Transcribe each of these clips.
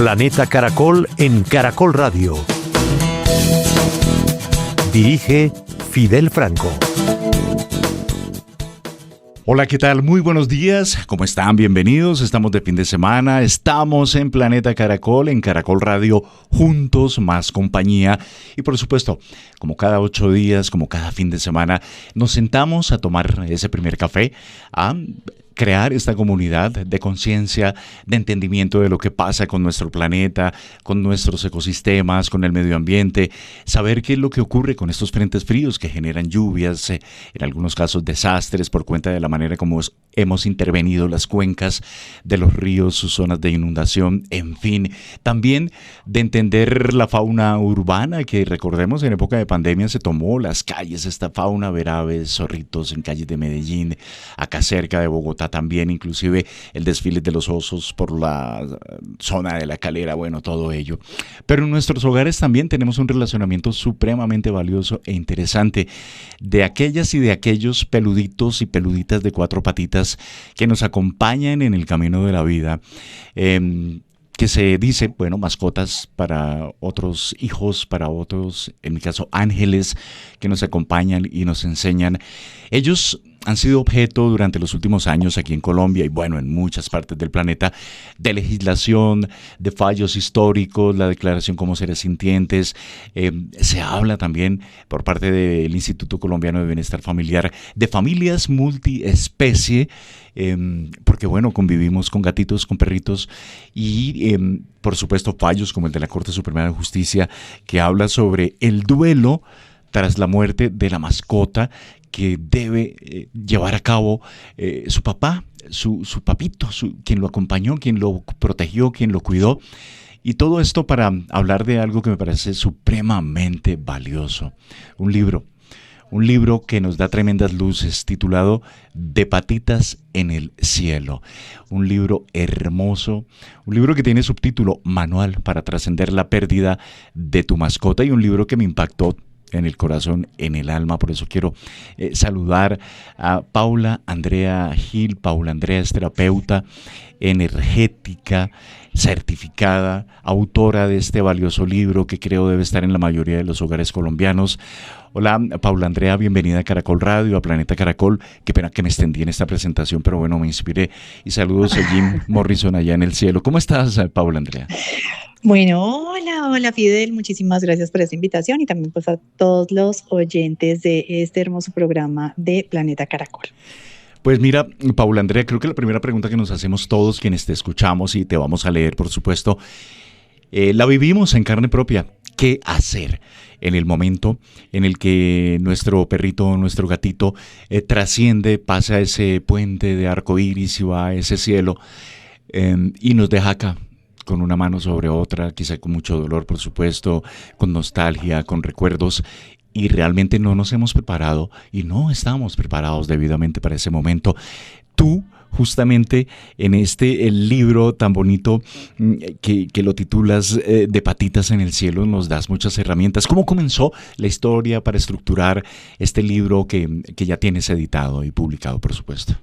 Planeta Caracol en Caracol Radio. Dirige Fidel Franco. Hola, ¿qué tal? Muy buenos días. ¿Cómo están? Bienvenidos. Estamos de fin de semana. Estamos en Planeta Caracol, en Caracol Radio, juntos, más compañía. Y por supuesto, como cada 8 días, como cada fin de semana, nos sentamos a tomar ese primer café, a crear esta comunidad de conciencia, de entendimiento de lo que pasa con nuestro planeta, con nuestros ecosistemas, con el medio ambiente, saber qué es lo que ocurre con estos frentes fríos que generan lluvias, en algunos casos desastres por cuenta de la manera como hemos intervenido las cuencas de los ríos, sus zonas de inundación, en fin, también de entender la fauna urbana que recordemos en época de pandemia se tomó las calles, esta fauna, ver aves, zorritos en calles de Medellín, acá cerca de Bogotá también, inclusive el desfile de los osos por la zona de La Calera, bueno, todo ello. Pero en nuestros hogares también tenemos un relacionamiento supremamente valioso e interesante de aquellas y de aquellos peluditos y peluditas de 4 patitas que nos acompañan en el camino de la vida. Que se dice, bueno, mascotas para otros hijos, para otros, en mi caso, ángeles que nos acompañan y nos enseñan. Ellos han sido objeto durante los últimos años aquí en Colombia y bueno, en muchas partes del planeta, de legislación, de fallos históricos, la declaración como seres sintientes. Se habla también por parte del Instituto Colombiano de Bienestar Familiar de familias multiespecie, porque bueno, convivimos con gatitos, con perritos y por supuesto fallos como el de la Corte Suprema de Justicia que habla sobre el duelo tras la muerte de la mascota que debe llevar a cabo su papá, su papito, quien lo acompañó, quien lo protegió, quien lo cuidó. Y todo esto para hablar de algo que me parece supremamente valioso. Un libro que nos da tremendas luces, titulado De patitas en el cielo. Un libro hermoso, un libro que tiene subtítulo Manual para trascender la pérdida de tu mascota y un libro que me impactó en el corazón, en el alma. Por eso quiero saludar a Paula Andrea Gil. Paula Andrea es terapeuta energética, certificada, autora de este valioso libro que creo debe estar en la mayoría de los hogares colombianos. Hola, Paula Andrea, bienvenida a Caracol Radio, a Planeta Caracol. Qué pena que me extendí en esta presentación, pero bueno, me inspiré. Y saludos a Jim Morrison allá en el cielo. ¿Cómo estás, Paula Andrea? Bueno, hola Fidel, muchísimas gracias por esta invitación y también pues a todos los oyentes de este hermoso programa de Planeta Caracol. Pues mira, Paula Andrea, creo que la primera pregunta que nos hacemos todos quienes te escuchamos y te vamos a leer, por supuesto, la vivimos en carne propia. ¿Qué hacer en el momento en el que nuestro perrito, nuestro gatito trasciende, pasa ese puente de arco iris y va a ese cielo y nos deja acá? Con una mano sobre otra, quizá con mucho dolor, por supuesto, con nostalgia, con recuerdos, y realmente no nos hemos preparado y no estamos preparados debidamente para ese momento. Tú, justamente en el libro tan bonito que lo titulas De patitas en el cielo, nos das muchas herramientas. ¿Cómo comenzó la historia para estructurar este libro que ya tienes editado y publicado, por supuesto?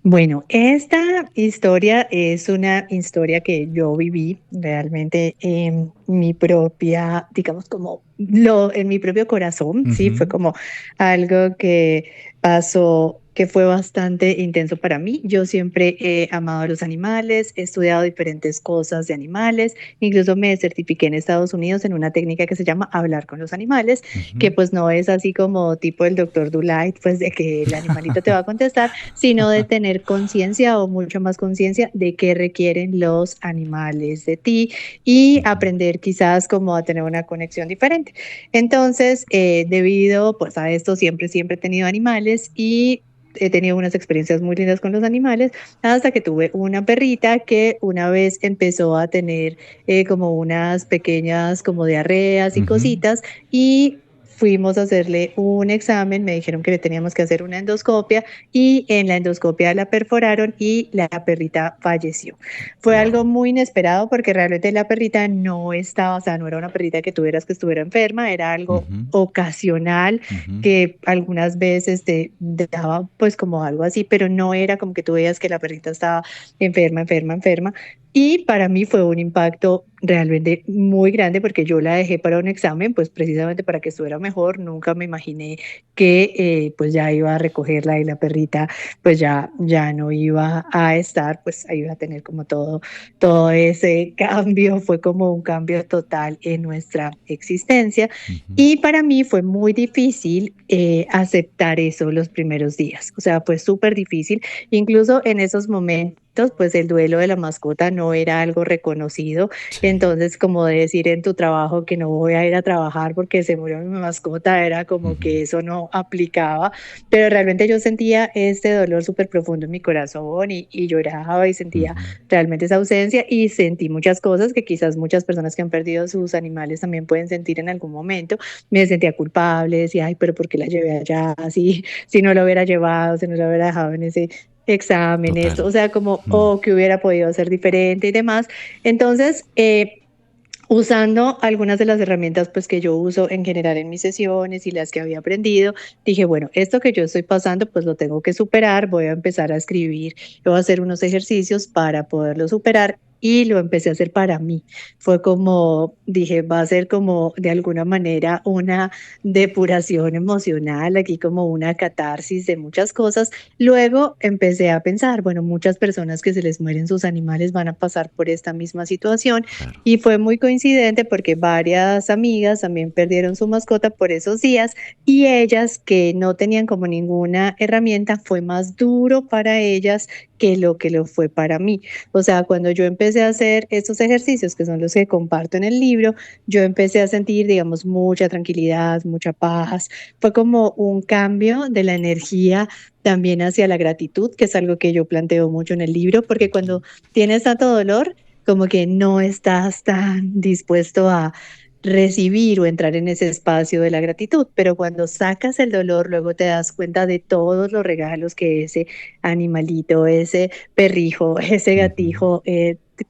Bueno, esta historia es una historia que yo viví realmente en mi propia, digamos, en mi propio corazón, ¿sí? Fue como algo que pasó, que fue bastante intenso para mí. Yo siempre he amado a los animales, he estudiado diferentes cosas de animales, incluso me certifiqué en Estados Unidos en una técnica que se llama hablar con los animales, que pues no es así como tipo el Dr. Delight, pues de que el animalito te va a contestar, sino de tener conciencia o mucho más conciencia de qué requieren los animales de ti y aprender quizás como a tener una conexión diferente. Entonces, debido pues a esto, siempre he tenido animales y he tenido unas experiencias muy lindas con los animales hasta que tuve una perrita que una vez empezó a tener como unas pequeñas como diarreas y cositas y fuimos a hacerle un examen, me dijeron que le teníamos que hacer una endoscopia y en la endoscopia la perforaron y la perrita falleció. Fue algo muy inesperado porque realmente la perrita no estaba, o sea, no era una perrita que tuvieras que estuviera enferma, era algo ocasional que algunas veces te daba pues como algo así, pero no era como que tú veías que la perrita estaba enferma. Y para mí fue un impacto realmente muy grande porque yo la dejé para un examen, pues precisamente para que estuviera mejor. Nunca me imaginé que pues ya iba a recogerla y la perrita pues ya no iba a estar, pues ahí iba a tener como todo ese cambio. Fue como un cambio total en nuestra existencia. Ujú. Y para mí fue muy difícil aceptar eso los primeros días. O sea, fue súper difícil. Incluso en esos momentos, pues el duelo de la mascota no era algo reconocido. Sí. Entonces, como de decir en tu trabajo que no voy a ir a trabajar porque se murió mi mascota, era como Ujú. que eso no aplicaba, pero realmente yo sentía este dolor súper profundo en mi corazón y lloraba y sentía Ujú. realmente esa ausencia y sentí muchas cosas que quizás muchas personas que han perdido sus animales también pueden sentir en algún momento. Me sentía culpable, decía, ay, pero ¿por qué la llevé allá? Si no lo hubiera llevado, si no lo hubiera dejado en ese examen, Total. esto, o sea, como, Mm. o que hubiera podido ser diferente y demás. Entonces, usando algunas de las herramientas pues que yo uso en general en mis sesiones y las que había aprendido, dije, bueno, esto que yo estoy pasando pues lo tengo que superar, voy a empezar a escribir, voy a hacer unos ejercicios para poderlo superar y lo empecé a hacer para mí. Fue como, dije, va a ser como de alguna manera una depuración emocional, aquí como una catarsis de muchas cosas. Luego empecé a pensar, bueno, muchas personas que se les mueren sus animales van a pasar por esta misma situación Claro. y fue muy coincidente porque varias amigas también perdieron su mascota por esos días y ellas que no tenían como ninguna herramienta, fue más duro para ellas que lo fue para mí. O sea, cuando yo empecé a hacer estos ejercicios, que son los que comparto en el libro, yo empecé a sentir, digamos, mucha tranquilidad, mucha paz. Fue como un cambio de la energía también hacia la gratitud, que es algo que yo planteo mucho en el libro, porque cuando tienes tanto dolor, como que no estás tan dispuesto a recibir o entrar en ese espacio de la gratitud, pero cuando sacas el dolor, luego te das cuenta de todos los regalos que ese animalito, ese perrijo, ese Ujú. gatijo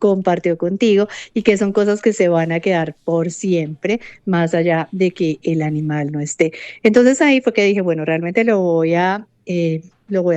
compartió contigo y que son cosas que se van a quedar por siempre, más allá de que el animal no esté. Entonces ahí fue que dije, bueno, realmente lo voy a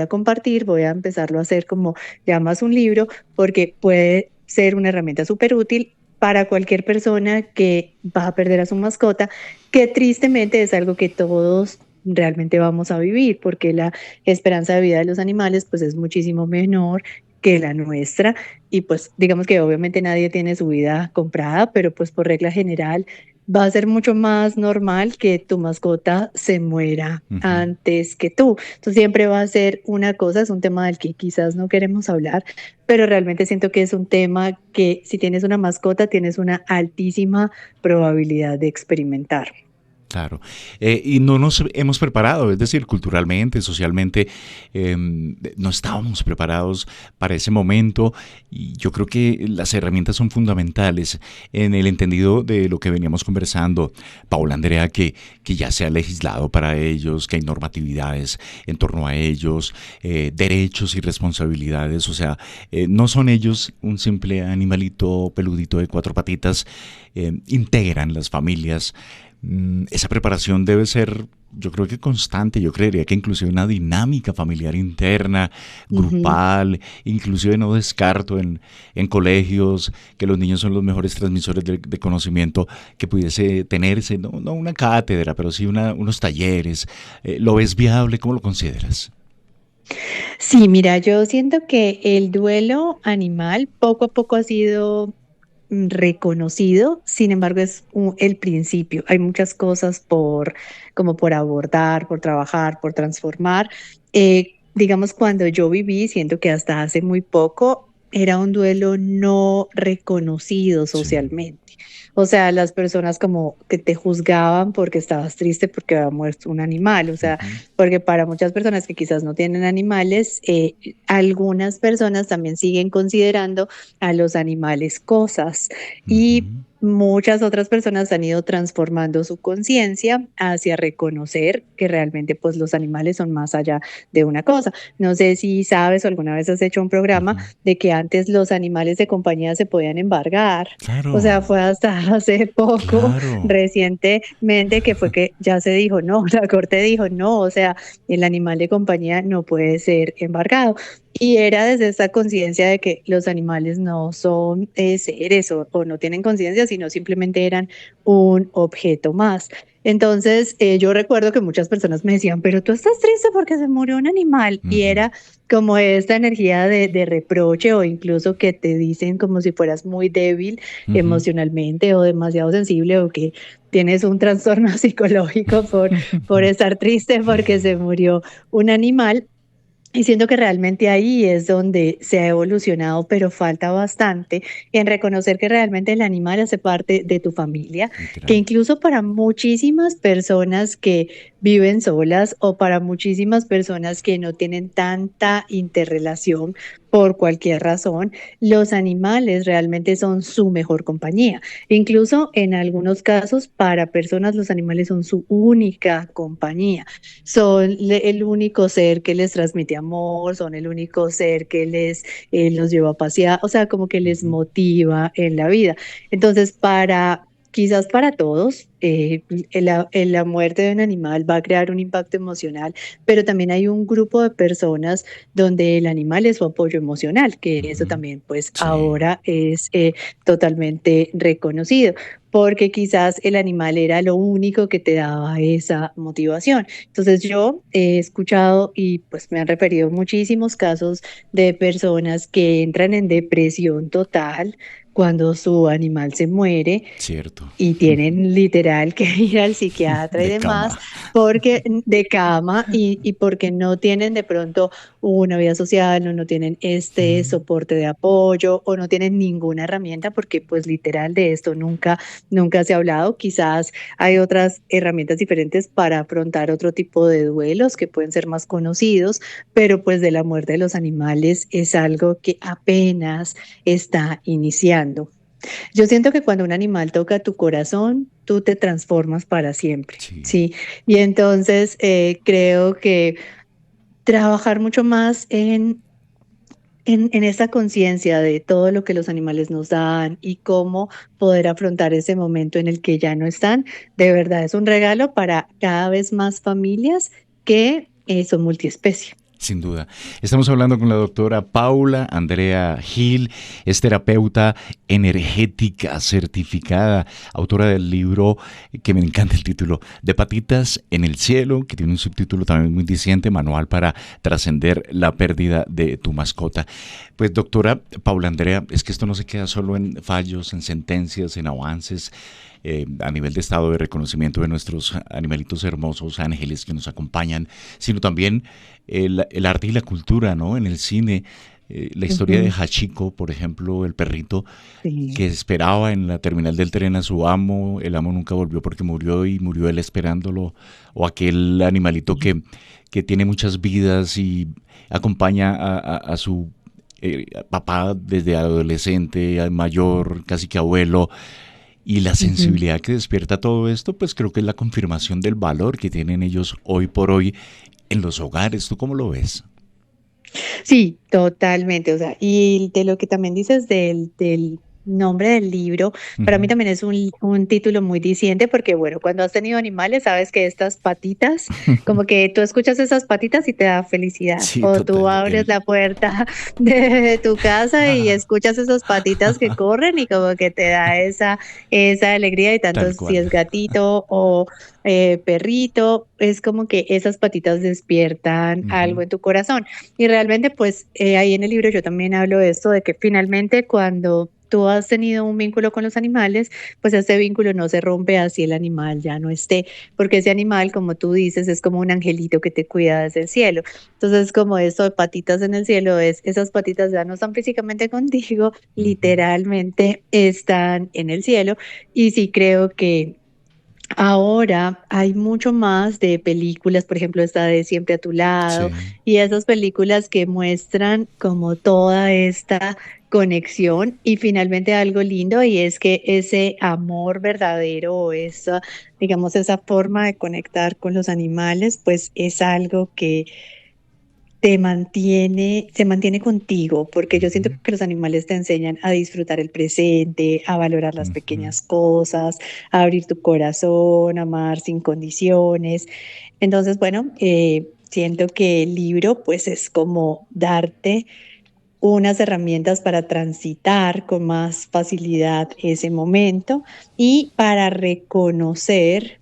compartir, voy a empezarlo a hacer como ya más un libro, porque puede ser una herramienta súper útil para cualquier persona que va a perder a su mascota, que tristemente es algo que todos realmente vamos a vivir, porque la esperanza de vida de los animales pues es muchísimo menor que la nuestra y pues digamos que obviamente nadie tiene su vida comprada, pero pues por regla general va a ser mucho más normal que tu mascota se muera Ujú. antes que tú. Entonces siempre va a ser una cosa, es un tema del que quizás no queremos hablar, pero realmente siento que es un tema que si tienes una mascota tienes una altísima probabilidad de experimentar. Claro. Y no nos hemos preparado, es decir, culturalmente, socialmente, no estábamos preparados para ese momento y yo creo que las herramientas son fundamentales en el entendido de lo que veníamos conversando, Paula, Andrea, que ya se ha legislado para ellos, que hay normatividades en torno a ellos, derechos y responsabilidades, o sea, no son ellos un simple animalito peludito de cuatro patitas, integran las familias. Esa preparación debe ser, yo creo que constante, yo creería que inclusive una dinámica familiar interna, Ujú. grupal, inclusive no descarto en colegios que los niños son los mejores transmisores de conocimiento que pudiese tenerse, no una cátedra, pero sí unos talleres. ¿Lo ves viable? ¿Cómo lo consideras? Sí, mira, yo siento que el duelo animal poco a poco ha sido reconocido, sin embargo es el principio. Hay muchas cosas como por abordar, por trabajar, por transformar. Digamos, cuando yo viví, siento que hasta hace muy poco era un duelo no reconocido Sí. socialmente. O sea, las personas como que te juzgaban porque estabas triste porque había muerto un animal. O sea, Ujú. porque para muchas personas que quizás no tienen animales, algunas personas también siguen considerando a los animales cosas y Ujú. muchas otras personas han ido transformando su conciencia hacia reconocer que realmente pues los animales son más allá de una cosa. No sé si sabes o alguna vez has hecho un programa Ujú. de que antes los animales de compañía se podían embargar. O sea, Claro, fue hasta hace poco, claro. recientemente, que fue que ya se dijo, no, la corte dijo, no, o sea, el animal de compañía no puede ser embargado. Y era desde esta conciencia de que los animales no son seres o no tienen conciencia, sino simplemente eran un objeto más. Entonces, yo recuerdo que muchas personas me decían, pero tú estás triste porque se murió un animal. Y Ujú, era como esta energía de reproche o incluso que te dicen como si fueras muy débil ujú. emocionalmente o demasiado sensible o que tienes un trastorno psicológico por estar triste porque se murió un animal. Y siento que realmente ahí es donde se ha evolucionado, pero falta bastante en reconocer que realmente el animal hace parte de tu familia, que Literal. incluso para muchísimas personas que viven solas o para muchísimas personas que no tienen tanta interrelación por cualquier razón, los animales realmente son su mejor compañía. Incluso en algunos casos, para personas los animales son su única compañía. Son el único ser que les transmite amor, son el único ser que los lleva a pasear, o sea, como que les Ujú. motiva en la vida. Entonces, quizás para todos, la muerte de un animal va a crear un impacto emocional, pero también hay un grupo de personas donde el animal es su apoyo emocional, que eso Ujú. también pues Sí. ahora es totalmente reconocido, porque quizás el animal era lo único que te daba esa motivación. Entonces yo he escuchado y pues me han referido muchísimos casos de personas que entran en depresión total cuando su animal se muere Cierto. y tienen literal que ir al psiquiatra y De demás, cama. porque de cama y porque no tienen de pronto una vida social o no tienen este Mm. soporte de apoyo o no tienen ninguna herramienta porque pues literal de esto nunca se ha hablado. Quizás hay otras herramientas diferentes para afrontar otro tipo de duelos que pueden ser más conocidos, pero pues de la muerte de los animales es algo que apenas está iniciando. Yo siento que cuando un animal toca tu corazón, tú te transformas para siempre, Sí. ¿sí? Y entonces creo que trabajar mucho más en esa conciencia de todo lo que los animales nos dan y cómo poder afrontar ese momento en el que ya no están, de verdad es un regalo para cada vez más familias que son multiespecie. Sin duda. Estamos hablando con la doctora Paula Andrea Gil, es terapeuta energética certificada, autora del libro que me encanta el título, De patitas en el cielo, que tiene un subtítulo también muy diciente, Manual para trascender la pérdida de tu mascota. Pues doctora Paula Andrea, es que esto no se queda solo en fallos, en sentencias, en avances, a nivel de estado de reconocimiento de nuestros animalitos hermosos, ángeles que nos acompañan, sino también el arte y la cultura, ¿no? En el cine, la historia de Ujú, Hachiko, por ejemplo, el perrito sí, que esperaba en la terminal del tren a su amo, el amo nunca volvió porque murió y murió él esperándolo, o aquel animalito sí. que tiene muchas vidas y acompaña a su papá desde adolescente, a mayor, casi que abuelo, y la Ujú. sensibilidad que despierta todo esto, pues creo que es la confirmación del valor que tienen ellos hoy por hoy en los hogares. ¿Tú cómo lo ves? Sí, totalmente. O sea, y de lo que también dices del nombre del libro, para mí Ujú. también es un título muy diciente porque, bueno, cuando has tenido animales, sabes que estas patitas, como que tú escuchas esas patitas y te da felicidad. Sí, O tú total. abres la puerta de tu casa y escuchas esas patitas que corren y como que te da esa alegría y tanto Tal si cual. es gatito o perrito, es como que esas patitas despiertan algo Ujú. en tu corazón. Y realmente, pues ahí en el libro yo también hablo de esto, de que finalmente cuando tú has tenido un vínculo con los animales, pues ese vínculo no se rompe así el animal ya no esté, porque ese animal, como tú dices, es como un angelito que te cuida desde el cielo. Entonces, como esto de patitas en el cielo, esas patitas ya no están físicamente contigo, Ujú. literalmente están en el cielo. Y sí creo que ahora hay mucho más de películas, por ejemplo, esta de Siempre a tu lado, Sí. y esas películas que muestran como toda esta conexión y finalmente algo lindo y es que ese amor verdadero o esa, digamos, esa forma de conectar con los animales, pues es algo que se mantiene contigo, porque yo siento Ujú. que los animales te enseñan a disfrutar el presente, a valorar las Ujú. pequeñas cosas, a abrir tu corazón, a amar sin condiciones. Entonces, bueno, siento que el libro pues es como darte unas herramientas para transitar con más facilidad ese momento y para reconocer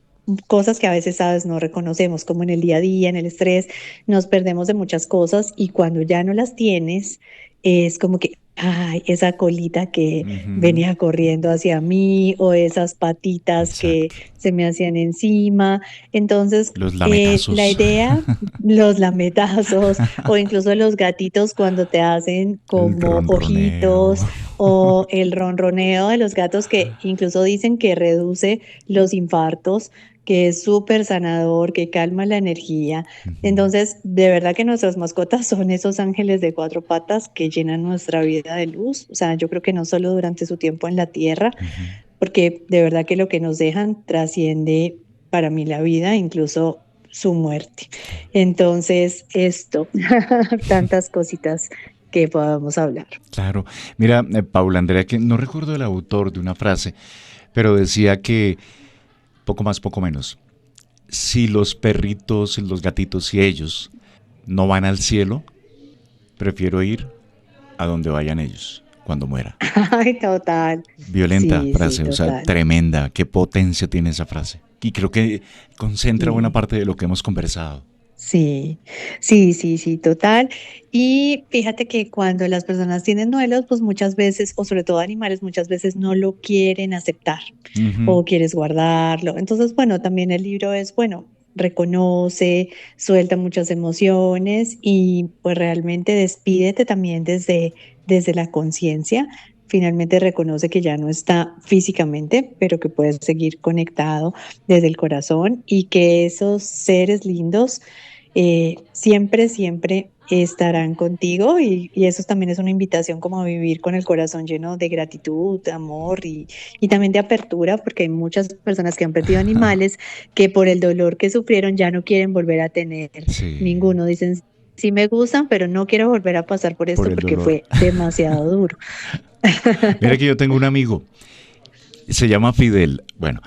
cosas que a veces, sabes, no reconocemos, como en el día a día, en el estrés, nos perdemos de muchas cosas y cuando ya no las tienes, es como que, ay, esa colita que Ujú. venía corriendo hacia mí o esas patitas que Exacto. se me hacían encima. Entonces, Los la lametazos. idea, los lametazos o incluso los gatitos cuando te hacen El como ronroneo. ojitos o el ronroneo de los gatos que incluso dicen que reduce los infartos, que es súper sanador, que calma la energía. Ujú. Entonces, de verdad que nuestras mascotas son esos ángeles de cuatro patas que llenan nuestra vida de luz. O sea, yo creo que no solo durante su tiempo en la tierra, Ujú. porque de verdad que lo que nos dejan trasciende para mí la vida, incluso su muerte. Entonces, esto, tantas cositas que podamos hablar. Claro. Mira, Paula Andrea, que no recuerdo el autor de una frase, pero decía que poco más, poco menos. Si los perritos, los gatitos y ellos no van al cielo, prefiero ir a donde vayan ellos cuando muera. Ay, total. Violenta Sí, sí, frase, o sea, total. tremenda. Qué potencia tiene esa frase. Y creo que concentra buena Sí. parte de lo que hemos conversado. Sí, sí, sí, sí, total. Y fíjate que cuando las personas tienen duelos, pues muchas veces, o sobre todo animales, muchas veces no lo quieren aceptar Ujú. o quieres guardarlo. Entonces, bueno, también el libro es, bueno, reconoce, suelta muchas emociones y pues realmente despídete también desde la conciencia. Finalmente reconoce que ya no está físicamente, pero que puedes seguir conectado desde el corazón y que esos seres lindos siempre, siempre estarán contigo y eso también es una invitación como a vivir con el corazón lleno de gratitud, de amor y también de apertura, porque hay muchas personas que han perdido animales que por el dolor que sufrieron ya no quieren volver a tener Sí, ninguno. Dicen, sí me gustan, pero no quiero volver a pasar por por esto el porque dolor. fue demasiado duro. Mira que yo tengo un amigo, se llama Fidel. Bueno,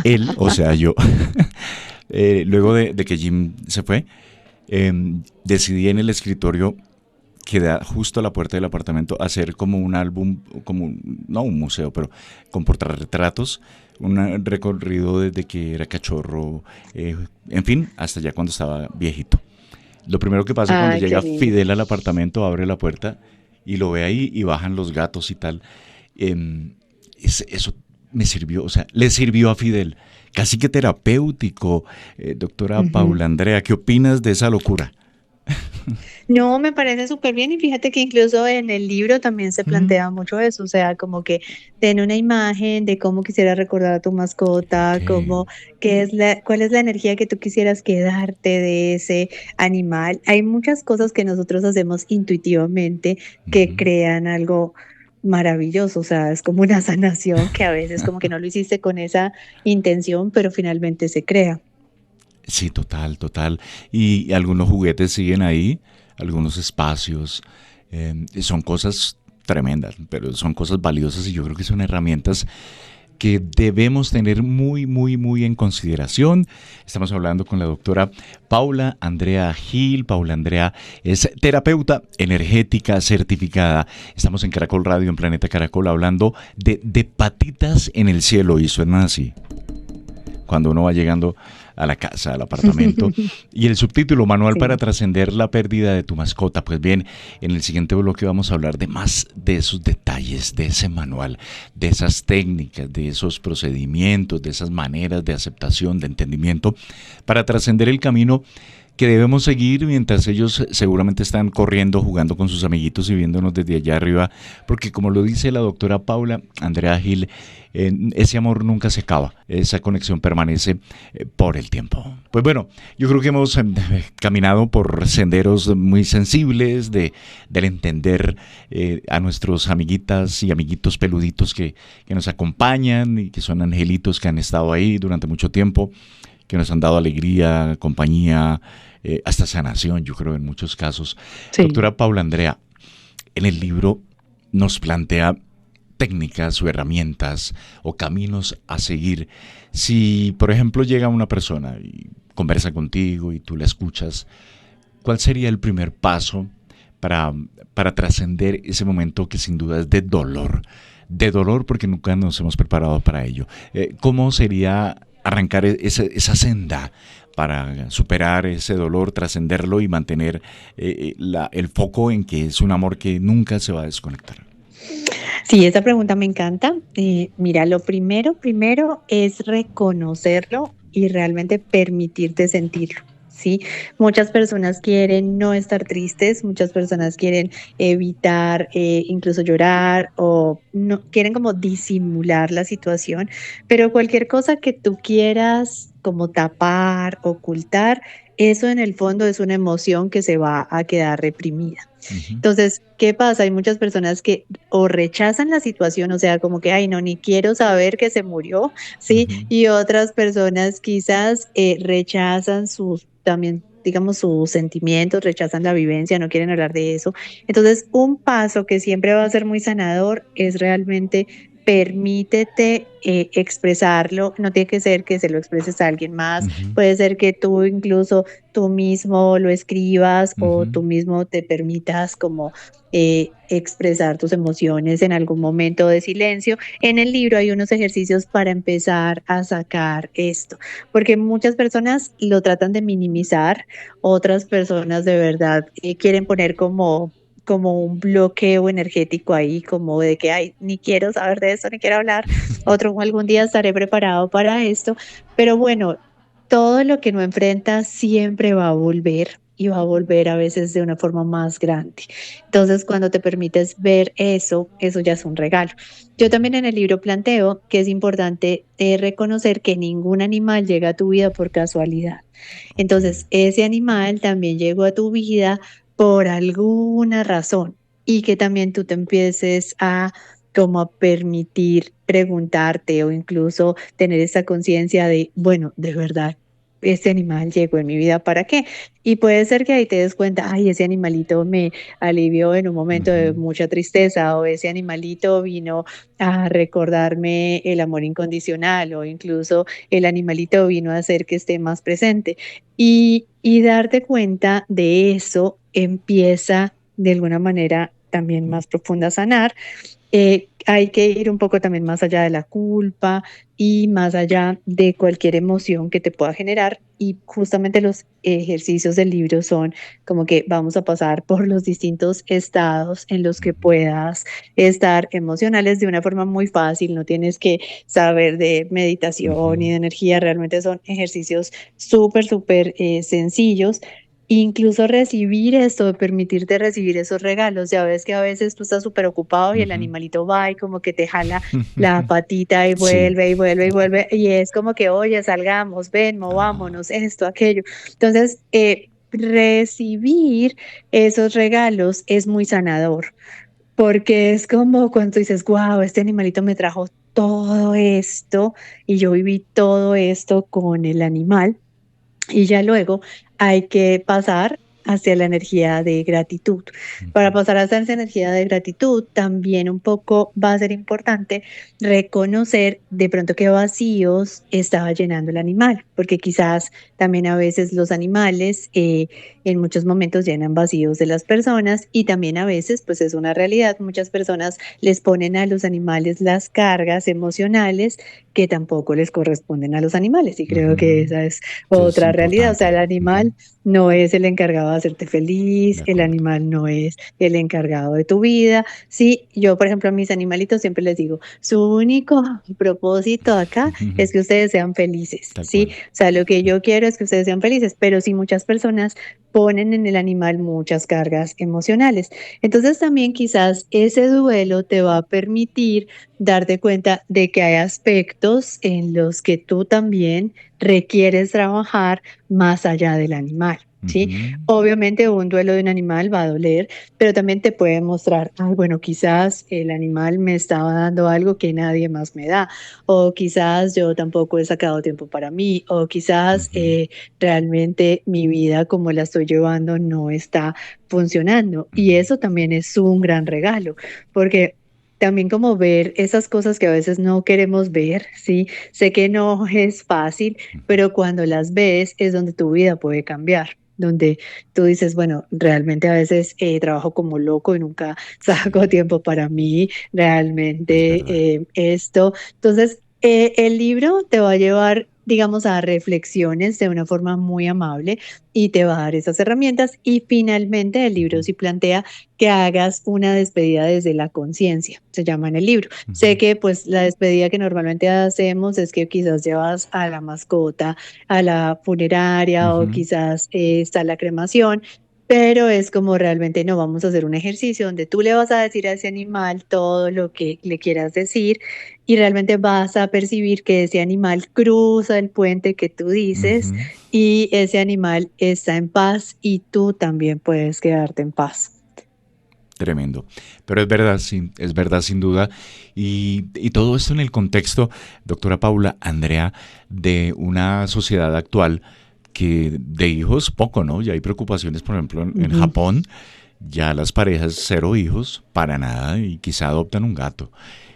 él, o sea, yo, luego de que Jim se fue, decidí en el escritorio que da justo a la puerta del apartamento hacer como un álbum, no un museo, pero con portarretratos, un recorrido desde que era cachorro, en fin, hasta ya cuando estaba viejito. Lo primero que pasa cuando Ay, qué llega lindo. Fidel al apartamento, abre la puerta y lo ve ahí y bajan los gatos y tal. Eso me sirvió, o sea, le sirvió a Fidel. Casi que terapéutico. Doctora Paula Ujú. Andrea, ¿qué opinas de esa locura? No, me parece súper bien y fíjate que incluso en el libro también se Mm, plantea mucho eso, o sea, como que ten una imagen de cómo quisiera recordar a tu ok. mascota, cómo, cuál es la energía que tú quisieras quedarte de ese animal. Hay muchas cosas que nosotros hacemos intuitivamente que Ujú. crean algo maravilloso, o sea, es como una sanación que a veces como que no lo hiciste con esa intención, pero finalmente se crea. Sí, total, total. Y algunos juguetes siguen ahí, algunos espacios. Son cosas tremendas, pero son cosas valiosas y yo creo que son herramientas que debemos tener muy, muy, muy en consideración. Estamos hablando con la doctora Paula Andrea Gil. Paula Andrea es terapeuta energética certificada. Estamos en Caracol Radio, en Planeta Caracol, hablando de patitas en el cielo y suena así cuando uno va llegando a la casa, al apartamento. Y el subtítulo, Manual para Sí. trascender la pérdida de tu mascota. Pues bien, en el siguiente bloque vamos a hablar de más de esos detalles, de ese manual, de esas técnicas, de esos procedimientos, de esas maneras de aceptación, de entendimiento, para trascender el camino que debemos seguir mientras ellos seguramente están corriendo, jugando con sus amiguitos y viéndonos desde allá arriba, porque como lo dice la doctora Paula Andrea Gil, ese amor nunca se acaba, esa conexión permanece por el tiempo. Pues bueno, yo creo que hemos caminado por senderos muy sensibles del entender a nuestros amiguitas y amiguitos peluditos que nos acompañan y que son angelitos que han estado ahí durante mucho tiempo, que nos han dado alegría, compañía, hasta sanación, yo creo, en muchos casos. Sí. Doctora Paula Andrea, en el libro nos plantea técnicas o herramientas o caminos a seguir. Si, por ejemplo, llega una persona y conversa contigo y tú la escuchas, ¿cuál sería el primer paso para, para trascender ese momento que sin duda es de dolor? De dolor porque nunca nos hemos preparado para ello. ¿Cómo sería arrancar esa senda para superar ese dolor, trascenderlo y mantener el foco en que es un amor que nunca se va a desconectar? Sí, esa pregunta me encanta. Mira, lo primero es reconocerlo y realmente permitirte sentirlo. Sí, muchas personas quieren no estar tristes, muchas personas quieren evitar incluso llorar o no, quieren como disimular la situación, pero cualquier cosa que tú quieras como tapar, ocultar, eso en el fondo es una emoción que se va a quedar reprimida. Ujú, Entonces, ¿qué pasa? Hay muchas personas que o rechazan la situación, o sea, como que, ay, no, ni quiero saber que se murió, ¿sí? ujú, Y otras personas quizás rechazan sus, también, digamos, sus sentimientos, rechazan la vivencia, no quieren hablar de eso. Entonces, un paso que siempre va a ser muy sanador es realmente permítete expresarlo, no tiene que ser que se lo expreses a alguien más, ujú, puede ser que tú incluso tú mismo lo escribas o ujú. tú mismo te permitas como expresar tus emociones en algún momento de silencio. En el libro hay unos ejercicios para empezar a sacar esto, porque muchas personas lo tratan de minimizar, otras personas de verdad quieren poner como un bloqueo energético ahí, como de que, ay, ni quiero saber de esto, ni quiero hablar, otro algún día estaré preparado para esto, pero bueno, todo lo que no enfrentas siempre va a volver y va a volver a veces de una forma más grande. Entonces, cuando te permites ver eso, eso ya es un regalo. Yo también en el libro planteo que es importante reconocer que ningún animal llega a tu vida por casualidad. Ok. Entonces, ese animal también llegó a tu vida por alguna razón y que también tú te empieces a como a permitir preguntarte o incluso tener esa conciencia de, bueno, de verdad, este animal llegó en mi vida, ¿para qué? Y puede ser que ahí te des cuenta, ay, ese animalito me alivió en un momento de Ujú, mucha tristeza o ese animalito vino a recordarme el amor incondicional o incluso el animalito vino a hacer que esté más presente. Y darte cuenta de eso empieza de alguna manera también más profunda a sanar. Hay que ir un poco también más allá de la culpa y más allá de cualquier emoción que te pueda generar. Y justamente los ejercicios del libro son como que vamos a pasar por los distintos estados en los que ujú, puedas estar emocionales de una forma muy fácil. No tienes que saber de meditación ni ujú. de energía. Realmente son ejercicios súper sencillos. Incluso recibir esto, permitirte recibir esos regalos. Ya ves que a veces tú estás súper ocupado y el Ujú. animalito va y como que te jala la patita y Sí. vuelve y vuelve y vuelve. Y es como que, oye, salgamos, ven, Ah, movámonos, esto, aquello. Entonces, recibir esos regalos es muy sanador, porque es como cuando tú dices, wow, este animalito me trajo todo esto y yo viví todo esto con el animal y ya luego hay que pasar hacia la energía de gratitud. Para ujú, pasar hacia esa energía de gratitud, también un poco va a ser importante reconocer de pronto qué vacíos estaba llenando el animal, porque quizás también a veces los animales en muchos momentos llenan vacíos de las personas y también a veces, pues es una realidad, muchas personas les ponen a los animales las cargas emocionales que tampoco les corresponden a los animales y creo que ujú. esa es Eso es otra realidad. O sea, el importante. animal Ujú. no es el encargado de hacerte De feliz, el acuerdo. animal no es el encargado de tu vida. Sí, yo, por ejemplo, a mis animalitos siempre les digo, su único propósito acá es que ustedes sean felices, Tal ¿sí? cual. O sea, lo que yo quiero es que ustedes sean felices, pero sí muchas personas ponen en el animal muchas cargas emocionales. Entonces también quizás ese duelo te va a permitir darte cuenta de que hay aspectos en los que tú también requieres trabajar más allá del animal, ¿sí? Ujú, Obviamente un duelo de un animal va a doler, pero también te puede mostrar, ay, bueno, quizás el animal me estaba dando algo que nadie más me da, o quizás yo tampoco he sacado tiempo para mí, o quizás ujú, realmente mi vida como la estoy llevando no está funcionando. Y ujú. eso también es un gran regalo, porque también como ver esas cosas que a veces no queremos ver, ¿sí? Sé que no es fácil, pero cuando las ves es donde tu vida puede cambiar, donde tú dices, bueno, realmente a veces trabajo como loco y nunca saco Sí, tiempo para mí, es realmente verdad. esto. Entonces, el libro te va a llevar, digamos, a reflexiones de una forma muy amable y te va a dar esas herramientas. Y finalmente el libro Ujú, sí plantea que hagas una despedida desde la conciencia, se llama en el libro. Sé ujú, que pues la despedida que normalmente hacemos es que quizás llevas a la mascota a la funeraria o ujú. quizás está la cremación, pero es como realmente no vamos a hacer un ejercicio donde tú le vas a decir a ese animal todo lo que le quieras decir y realmente vas a percibir que ese animal cruza el puente que tú dices Ujú. y ese animal está en paz y tú también puedes quedarte en paz. Tremendo. Pero es verdad, sí, es verdad sin duda. Y todo esto en el contexto, doctora Paula, Andrea, de una sociedad actual que de hijos poco, ¿no? Ya hay preocupaciones, por ejemplo, en Ujú, Japón, ya las parejas cero hijos, para nada, y quizá adoptan un gato.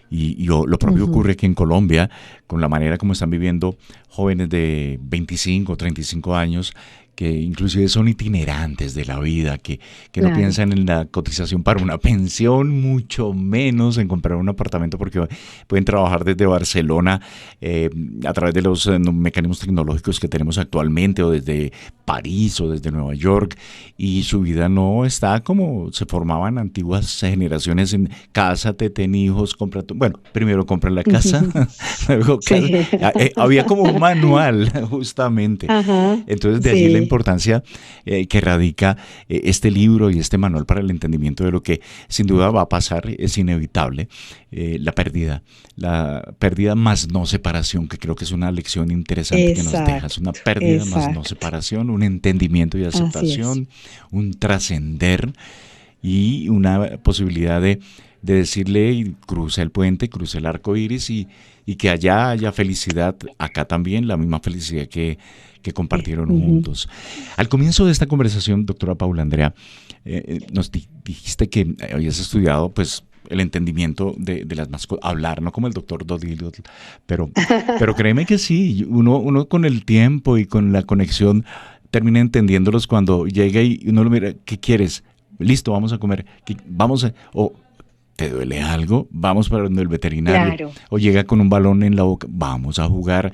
Lo propio ujú. ocurre aquí en Colombia, con la manera como están viviendo jóvenes de 25, 35 años, que inclusive son itinerantes de la vida, que no Claro. piensan en la cotización para una pensión, mucho menos en comprar un apartamento, porque pueden trabajar desde Barcelona eh, a través de los mecanismos tecnológicos que tenemos actualmente, o desde París o desde Nueva York, y su vida no está como se formaban antiguas generaciones en cásate, ten hijos, compra tu... Bueno, primero compra la casa, luego casa. Sí. Había como un manual, justamente. Ajá, Entonces, de allí la sí, importancia que radica este libro y este manual para el entendimiento de lo que sin duda va a pasar, es inevitable, la pérdida más no separación, que creo que es una lección interesante que nos deja. Es exacto, una pérdida más no exacto. separación, un entendimiento y Así es. aceptación, un trascender y una posibilidad de decirle y cruza el puente, cruza el arco iris y que allá haya felicidad, acá también la misma felicidad que compartieron Ujú. juntos. Al comienzo de esta conversación, doctora Paula Andrea, nos dijiste que habías estudiado pues el entendimiento de las mascotas, hablar, no como el doctor Dolittle, pero créeme que sí, uno con el tiempo y con la conexión termina entendiéndolos cuando llega y uno lo mira, ¿qué quieres? Listo, vamos a comer, o ¿te duele algo? Vamos para donde el veterinario. Claro. O llega con un balón en la boca, vamos a jugar,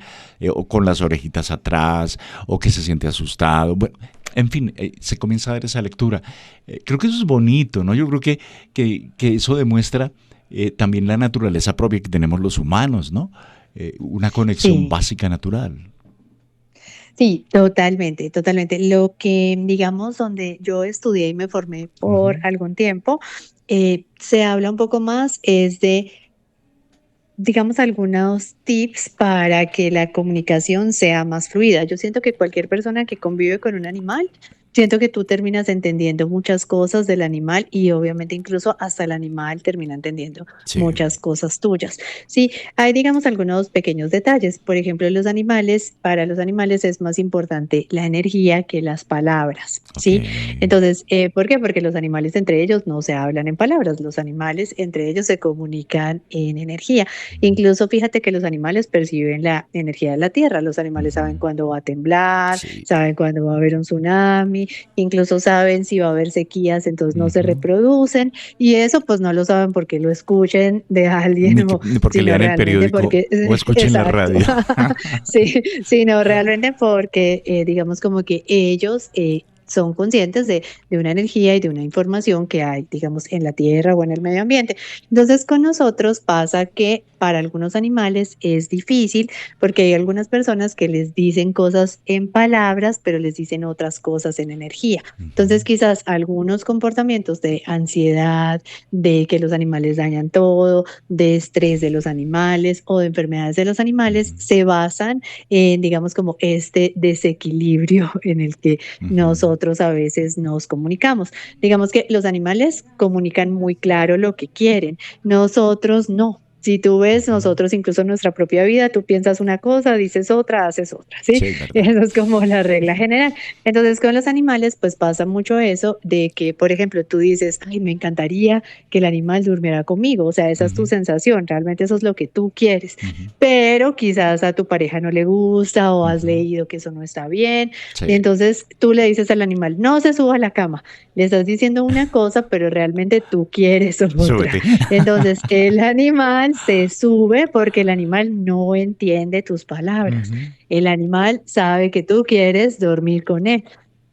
o con las orejitas atrás, o que se siente asustado. Bueno, en fin, se comienza a dar esa lectura. Creo que eso es bonito, ¿no? Yo creo que eso demuestra también la naturaleza propia que tenemos los humanos, ¿no? Una conexión Sí, básica natural. sí, totalmente, totalmente. Lo que, digamos, donde yo estudié y me formé por Ujú, algún tiempo, se habla un poco más es de, digamos, algunos tips para que la comunicación sea más fluida. Yo siento que cualquier persona que convive con un animal, siento que tú terminas entendiendo muchas cosas del animal y obviamente incluso hasta el animal termina entendiendo sí. muchas cosas tuyas. Sí, hay, digamos, algunos pequeños detalles. Por ejemplo, los animales, para los animales es más importante la energía que las palabras. Ok. ¿Sí? Entonces, ¿por qué? Porque los animales entre ellos no se hablan en palabras, los animales entre ellos se comunican en energía. Incluso fíjate que los animales perciben la energía de la tierra, los animales Ujú, saben cuándo va a temblar, sí. saben cuándo va a haber un tsunami, incluso saben si va a haber sequías, entonces no se Ujú. reproducen y eso pues no lo saben porque lo escuchen de alguien, Ni porque sino lean el realmente periódico porque, o escuchen la exacto, radio. sí, sino realmente porque digamos como que ellos son conscientes de una energía y de una información que hay, digamos, en la tierra o en el medio ambiente. Entonces, con nosotros pasa que para algunos animales es difícil porque hay algunas personas que les dicen cosas en palabras, pero les dicen otras cosas en energía. Ujú, Entonces, quizás algunos comportamientos de ansiedad, de que los animales dañan todo, de estrés de los animales o de enfermedades de los animales, ujú, se basan en, digamos, como este desequilibrio en el que ujú. nosotros a veces nos comunicamos. Digamos que los animales comunican muy claro lo que quieren, nosotros no. Si tú ves nosotros incluso en nuestra propia vida, tú piensas una cosa, dices otra, haces otra, ¿sí? Sí, verdad. Eso es como la regla general. Entonces, con los animales, pues pasa mucho eso de que, por ejemplo, tú dices, ay, me encantaría que el animal durmiera conmigo. O sea, esa es tu Ujú, sensación, realmente eso es lo que tú quieres. ujú, Pero quizás a tu pareja no le gusta o has ujú. leído que eso no está bien. Y Sí, entonces tú le dices al animal, no se suba a la cama. Le estás diciendo una cosa, pero realmente tú quieres otra. súbete. Entonces, el animal se sube porque el animal no entiende tus palabras. Ujú, El animal sabe que tú quieres dormir con él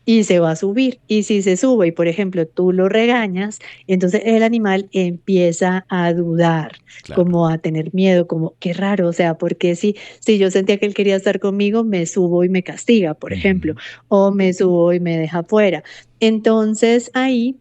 y se va a subir. Y si se sube y, por ejemplo, tú lo regañas, entonces el animal empieza a dudar, claro. como a tener miedo, como qué raro, o sea, porque si yo sentía que él quería estar conmigo, me subo y me castiga, por ejemplo, Ujú, o me subo y me deja fuera. Entonces ahí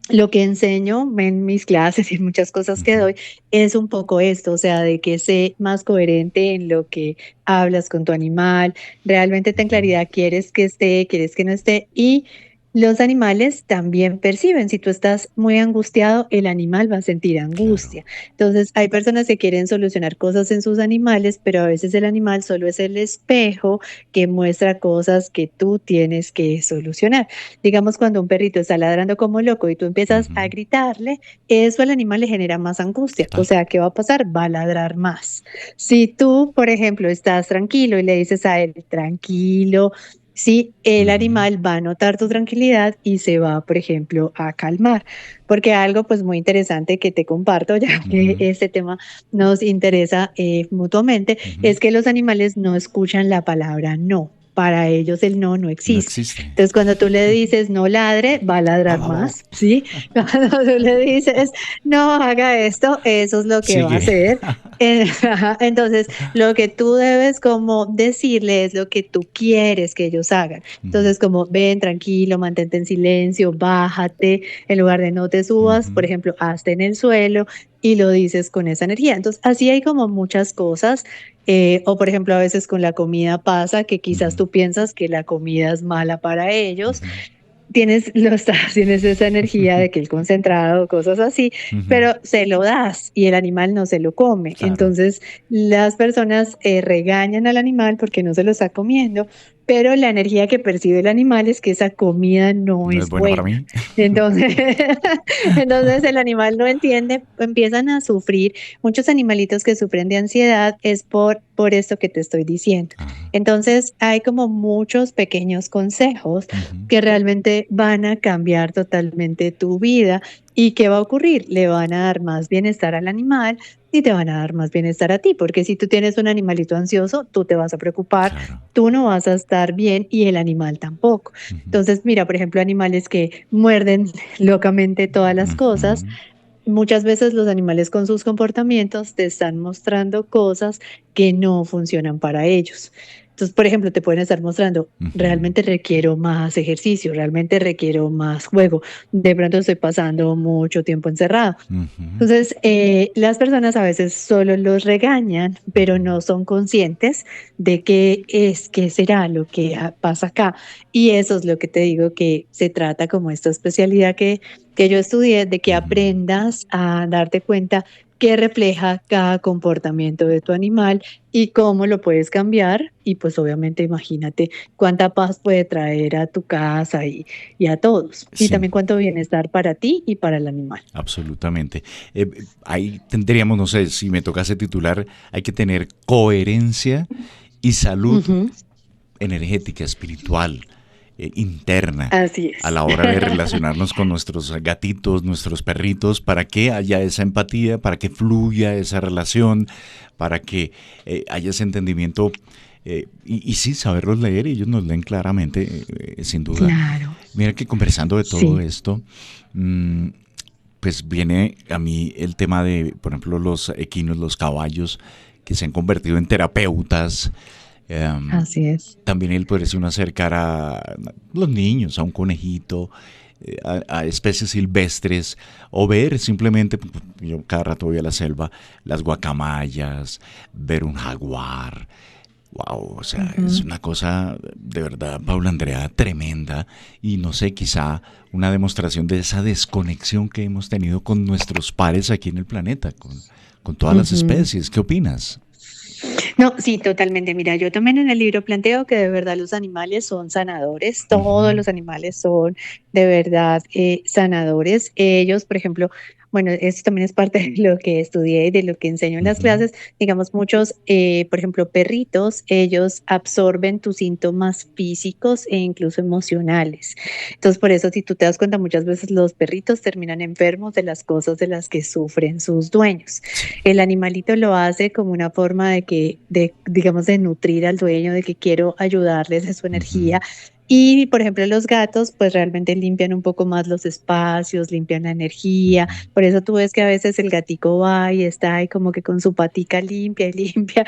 lo que enseño en mis clases y en muchas cosas que ujú, doy es un poco esto, o sea, de que sé más coherente en lo que hablas con tu animal, realmente ten ujú. claridad, quieres que esté, quieres que no esté, y los animales también perciben, si tú estás muy angustiado, el animal va a sentir Claro. angustia. Entonces, hay personas que quieren solucionar cosas en sus animales, pero a veces el animal solo es el espejo que muestra cosas que tú tienes que solucionar. Digamos, cuando un perrito está ladrando como loco y tú empiezas a Ujú, gritarle, eso al animal le genera más angustia. O total. sea, ¿qué va a pasar? Va a ladrar más. Si tú, por ejemplo, estás tranquilo y le dices a él, tranquilo, sí, el Ujú, animal va a notar tu tranquilidad y se va, por ejemplo, a calmar. Porque algo pues muy interesante que te comparto, ya que ujú, este tema nos interesa mutuamente, ujú. es que los animales no escuchan la palabra no. Para ellos el no no No existe. existe. Entonces, cuando tú le dices no ladre, va a Va, ladrar va, va. más, ¿sí? Cuando tú le dices no haga esto, eso es lo que va a Sigue. hacer. Ajá, entonces, lo que tú debes como decirle es lo que tú quieres que ellos hagan. Ujú, Entonces, como ven tranquilo, mantente en silencio, bájate, en lugar de no te subas, por ujú, ejemplo, hazte en el suelo y lo dices con esa energía. Entonces, así hay como muchas cosas o por ejemplo, a veces con la comida pasa que quizás ujú, tú piensas que la comida es mala para ellos, ujú. tienes esa energía de que el concentrado, cosas así, Ujú, pero se lo das y el animal no se lo come. claro. Entonces, las personas regañan al animal porque no se lo está comiendo, pero la energía que percibe el animal es que esa comida no ¿No es es bueno para buena. mí? Entonces, entonces el animal no entiende, empiezan a sufrir. Muchos animalitos que sufren de ansiedad es por esto que te estoy diciendo. Ajá. Entonces, hay como muchos pequeños consejos Ujú, que realmente van a cambiar totalmente tu vida. ¿Y qué va a ocurrir? Le van a dar más bienestar al animal y te van a dar más bienestar a ti, porque si tú tienes un animalito ansioso, tú te vas a preocupar, claro. tú no vas a estar bien y el animal tampoco. Ujú, Entonces, mira, por ejemplo, animales que muerden locamente todas las cosas, ujú. muchas veces los animales con sus comportamientos te están mostrando cosas que no funcionan para ellos. Entonces, por ejemplo, te pueden estar mostrando, Ujú, realmente requiero más ejercicio, realmente requiero más juego, de pronto estoy pasando mucho tiempo encerrado. ujú, Entonces, las personas a veces solo los regañan, pero ujú. no son conscientes de qué será lo que pasa acá. Y eso es lo que te digo que se trata como esta especialidad que yo estudié, de que Ujú. aprendas a darte cuenta qué refleja cada comportamiento de tu animal y cómo lo puedes cambiar. Y pues obviamente imagínate cuánta paz puede traer a tu casa y a todos. Y Sí, también cuánto bienestar para ti y para el animal. absolutamente. Ahí tendríamos, no sé, si me tocase titular, hay que tener coherencia y salud Ujú. energética, espiritual, interna, Así a es. la hora de relacionarnos con nuestros gatitos, nuestros perritos, para que haya esa empatía, para que fluya esa relación, para que haya ese entendimiento. Y sí, saberlos leer, ellos nos leen claramente, sin duda. Claro, Mira que conversando de todo sí, esto, mm, pues viene a mí el tema de, por ejemplo, los equinos, los caballos, que se han convertido en terapeutas. em, así es. También él puede uno acercar a los niños, a un conejito, a especies silvestres, o ver simplemente, yo cada rato voy a la selva, las guacamayas, ver un jaguar, Wow, o sea, es una cosa de verdad, Paula Andrea, tremenda y no sé, quizá una demostración de esa desconexión que hemos tenido con nuestros pares aquí en el planeta, con todas las Ujú. especies. ¿Qué opinas? No, sí, totalmente. Mira, yo también en el libro planteo que de verdad los animales son sanadores, todos Ujú, los animales son de verdad sanadores. Ellos, por ejemplo, bueno, esto también es parte de lo que estudié y de lo que enseño en las ujú, clases. Digamos, muchos, por ejemplo, perritos, ellos absorben tus síntomas físicos e incluso emocionales. Entonces, por eso, si tú te das cuenta, muchas veces los perritos terminan enfermos de las cosas de las que sufren sus dueños. sí. El animalito lo hace como una forma de que, digamos, de nutrir al dueño, de que quiero ayudarles de su Ujú, energía. Y, por ejemplo, los gatos, pues realmente limpian un poco más los espacios, limpian la energía. ujú. Por eso tú ves que a veces el gatico va y está ahí como que con su patica limpia y limpia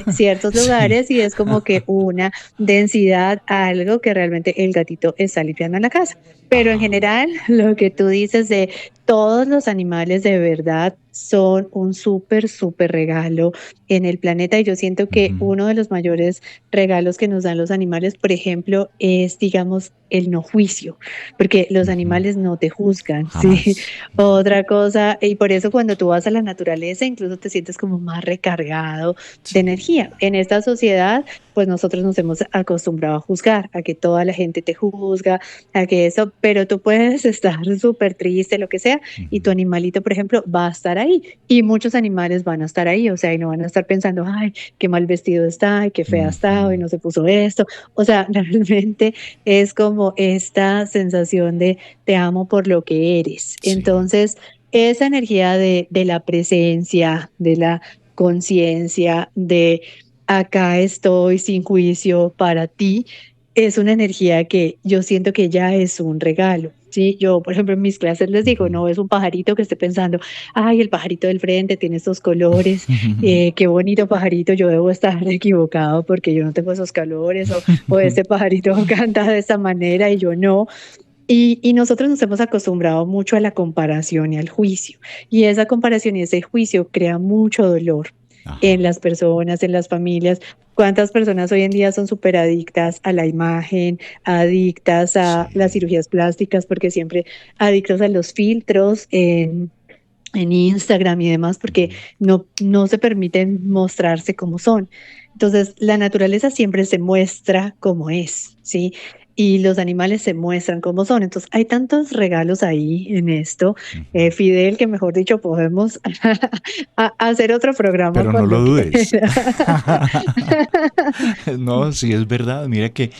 ciertos Sí. lugares y es como que una densidad, algo que realmente el gatito está limpiando en la casa. Pero en Ah, general, lo que tú dices de todos los animales de verdad son un súper, súper regalo en el planeta y yo siento que ujú. uno de los mayores regalos que nos dan los animales, por ejemplo, es, digamos, el no juicio, porque los Ujú, animales no te juzgan, ¿sí? jamás. Ujú. Otra cosa, y por eso cuando tú vas a la naturaleza, incluso te sientes como más recargado de Sí, energía. En esta sociedad, pues nosotros nos hemos acostumbrado a juzgar, a que toda la gente te juzga, a que eso, pero tú puedes estar súper triste, lo que sea, y tu ujú, animalito, por ejemplo, va a estar ahí. Y muchos animales van a estar ahí, o sea, y no van a estar pensando, ay, qué mal vestido está, ay, qué fea está, hoy ujú. no se puso esto. O sea, realmente es como esta sensación de te amo por lo que eres. Sí. Entonces, esa energía de la presencia, de la conciencia, de acá estoy sin juicio para ti, es una energía que yo siento que ya es un regalo. Sí, yo, por ejemplo, en mis clases les digo, Ujú. no es un pajarito que esté pensando, ay, el pajarito del frente tiene estos colores, qué bonito pajarito, yo debo estar equivocado porque yo no tengo esos colores, o este pajarito canta de esta manera y yo no. Y nosotros nos hemos acostumbrado mucho a la comparación y al juicio. Y esa comparación y ese juicio crea mucho dolor Ajá. en las personas, en las familias. ¿Cuántas personas hoy en día son súper adictas a la imagen, adictas a las Sí. cirugías plásticas, porque siempre adictas a los filtros en Instagram y demás, porque Ujú. no se permiten mostrarse como son? Entonces, la naturaleza siempre se muestra como es, ¿sí? Y los animales se muestran como son. Entonces, hay tantos regalos ahí en esto, Ujú. Fidel, que mejor dicho, podemos hacer otro programa Pero no lo cuando dudes. quiera. No, sí es verdad. Mira que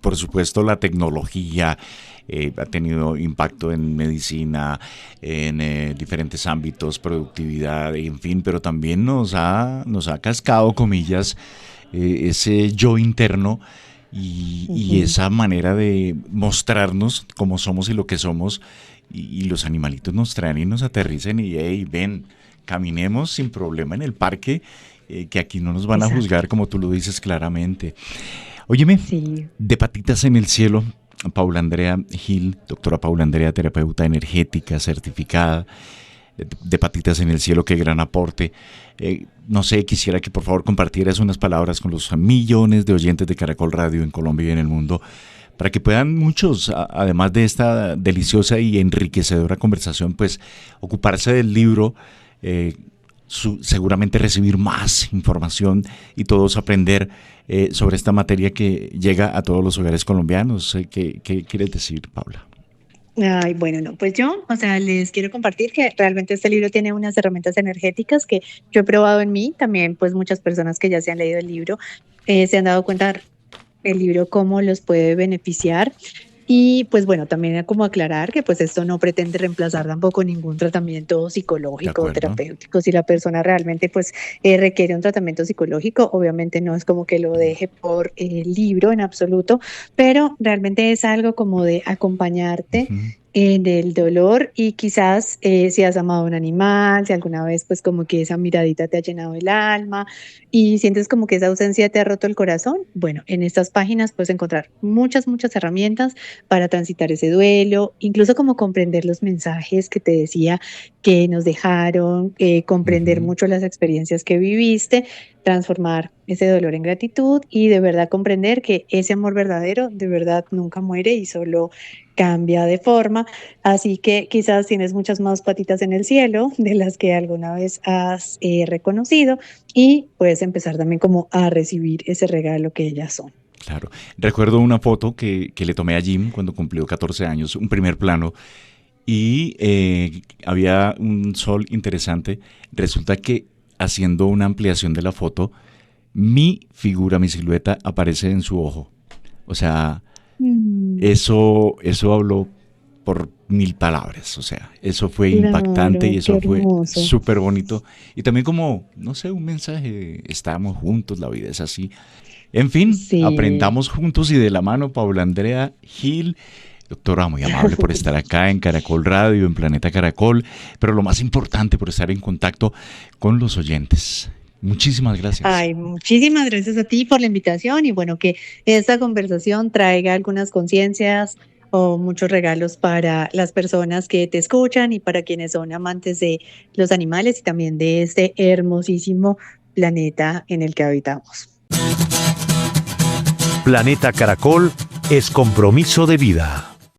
por supuesto la tecnología ha tenido impacto en medicina, en diferentes ámbitos, productividad, en fin, pero también nos ha cascado, comillas, ese yo interno y Ujú. esa manera de mostrarnos cómo somos y lo que somos. Y los animalitos nos traen y nos aterrizan y, hey, ven, caminemos sin problema en el parque, que aquí no nos van a Exacto. juzgar como tú lo dices claramente. Óyeme, Sí. de patitas en el cielo, Paula Andrea Gil, doctora Paula Andrea, terapeuta energética certificada, de patitas en el cielo, qué gran aporte. No sé, quisiera que por favor compartieras unas palabras con los millones de oyentes de Caracol Radio en Colombia y en el mundo, para que puedan muchos, además de esta deliciosa y enriquecedora conversación, pues ocuparse del libro, eh, seguramente recibir más información y todos aprender sobre esta materia que llega a todos los hogares colombianos. ¿Qué quieres decir, Paula? Ay, bueno, no, pues yo, o sea, les quiero compartir que realmente este libro tiene unas herramientas energéticas que yo he probado en mí, también pues muchas personas que ya se han leído el libro se han dado cuenta el libro cómo los puede beneficiar. Y pues bueno, también como aclarar que pues esto no pretende reemplazar tampoco ningún tratamiento De psicológico o acuerdo. terapéutico. Si la persona realmente pues requiere un tratamiento psicológico, obviamente no es como que lo deje por el libro en absoluto, pero realmente es algo como de acompañarte Ujú. del dolor y quizás si has amado a un animal, si alguna vez pues como que esa miradita te ha llenado el alma y sientes como que esa ausencia te ha roto el corazón, bueno, en estas páginas puedes encontrar muchas herramientas para transitar ese duelo, incluso como comprender los mensajes que te decía que nos dejaron, comprender Ujú. mucho las experiencias que viviste, transformar ese dolor en gratitud y de verdad comprender que ese amor verdadero de verdad nunca muere y solo cambia de forma. Así que quizás tienes muchas más patitas en el cielo de las que alguna vez has reconocido y puedes empezar también como a recibir ese regalo que ellas son. Claro. Recuerdo una foto que le tomé a Jim cuando cumplió 14 años, un primer plano, y había un sol interesante. Resulta que haciendo una ampliación de la foto, mi figura, mi silueta aparece en su ojo. O sea, Mm, eso habló por mil palabras. O sea, eso fue impactante y claro, qué eso fue hermoso. súper bonito. Y también como, no sé, un mensaje, estamos juntos, la vida es así. En fin, Sí. aprendamos juntos y de la mano, Paula Andrea Gil. Doctora, muy amable por estar acá en Caracol Radio, en Planeta Caracol, pero lo más importante, por estar en contacto con los oyentes. Muchísimas gracias. Ay, muchísimas gracias a ti por la invitación y bueno, que esta conversación traiga algunas conciencias o muchos regalos para las personas que te escuchan y para quienes son amantes de los animales y también de este hermosísimo planeta en el que habitamos. Planeta Caracol es compromiso de vida.